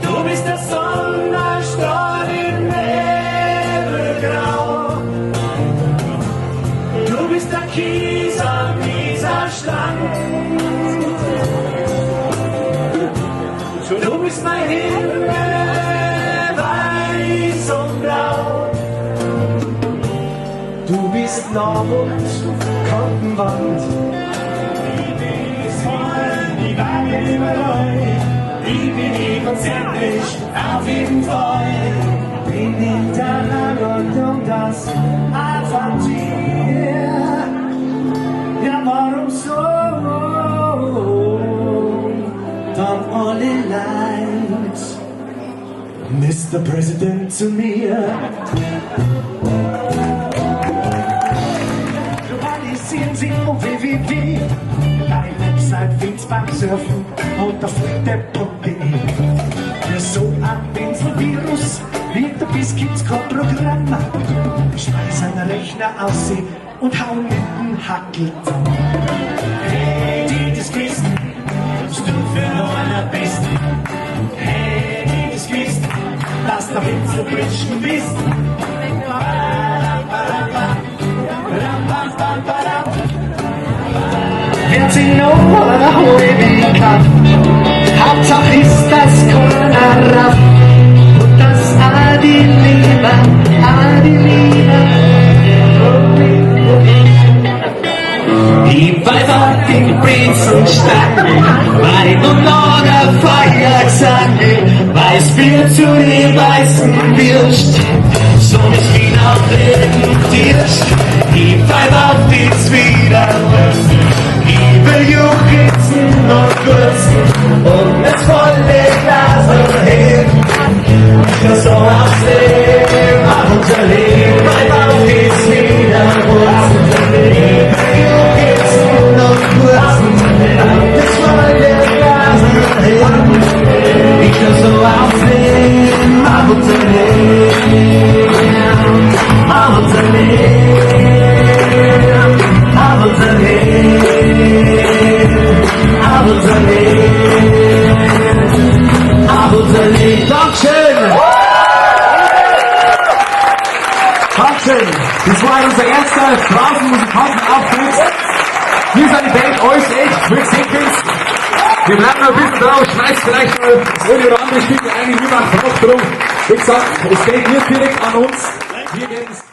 Du bist der Sonnenstrahl im Nebelgrau. Du bist der Kies an dieser Strand. Du bist mein Himmel, weiß und blau. Du bist Nord- und Kantenwand. Die Waage über euch. Ich bin evangelisch, auf jeden Fall. Bin hintereinander und das Atlantik. Ja, warum so? Dann alle leid. Mr. President zu mir. Globalisieren Sie und www. Meine Website find's beim Surfen unter flitte.de. Für so ein Pinselvirus wird der Biscuits kein Programm. Schmeiß einen Rechner aus sie und hau mit dem Hackel zusammen. Hey, die das Christen, das du für einer bist. Hey, die das Christen, dass der Pinsel Britschen bist. Wer sie noch holen kann, Hauptsache ist das Corona und das Adi Liebe. Die Weiber, die Brezen Stangen, weil nur noch der Feiergesang, Weißbier zu den weißen Würst, so ist wie auf den Dirst. Die Weiber, die Zwiebelwurst, liebe Juchitzen und Würsten und das volle Glas und Heben. Nur so aussehen, mach unser Leben, Weiber, die Zwiebelwurst, liebe Juchitzen und Würsten und das volle Glas und Heben. Ich nur so aussehen, mach unser Leben, mach unser Leben. Dankeschön! Dankeschön! Das war unser erster Straßenmusikantenauftritt. Wir sind die Band Alois Heimler. Wir bleiben noch ein bisschen drauf, schmeißt vielleicht noch das eine oder andere Stück ein, niemand braucht drum. Wie gesagt, es geht nicht direkt an uns. Wir geben es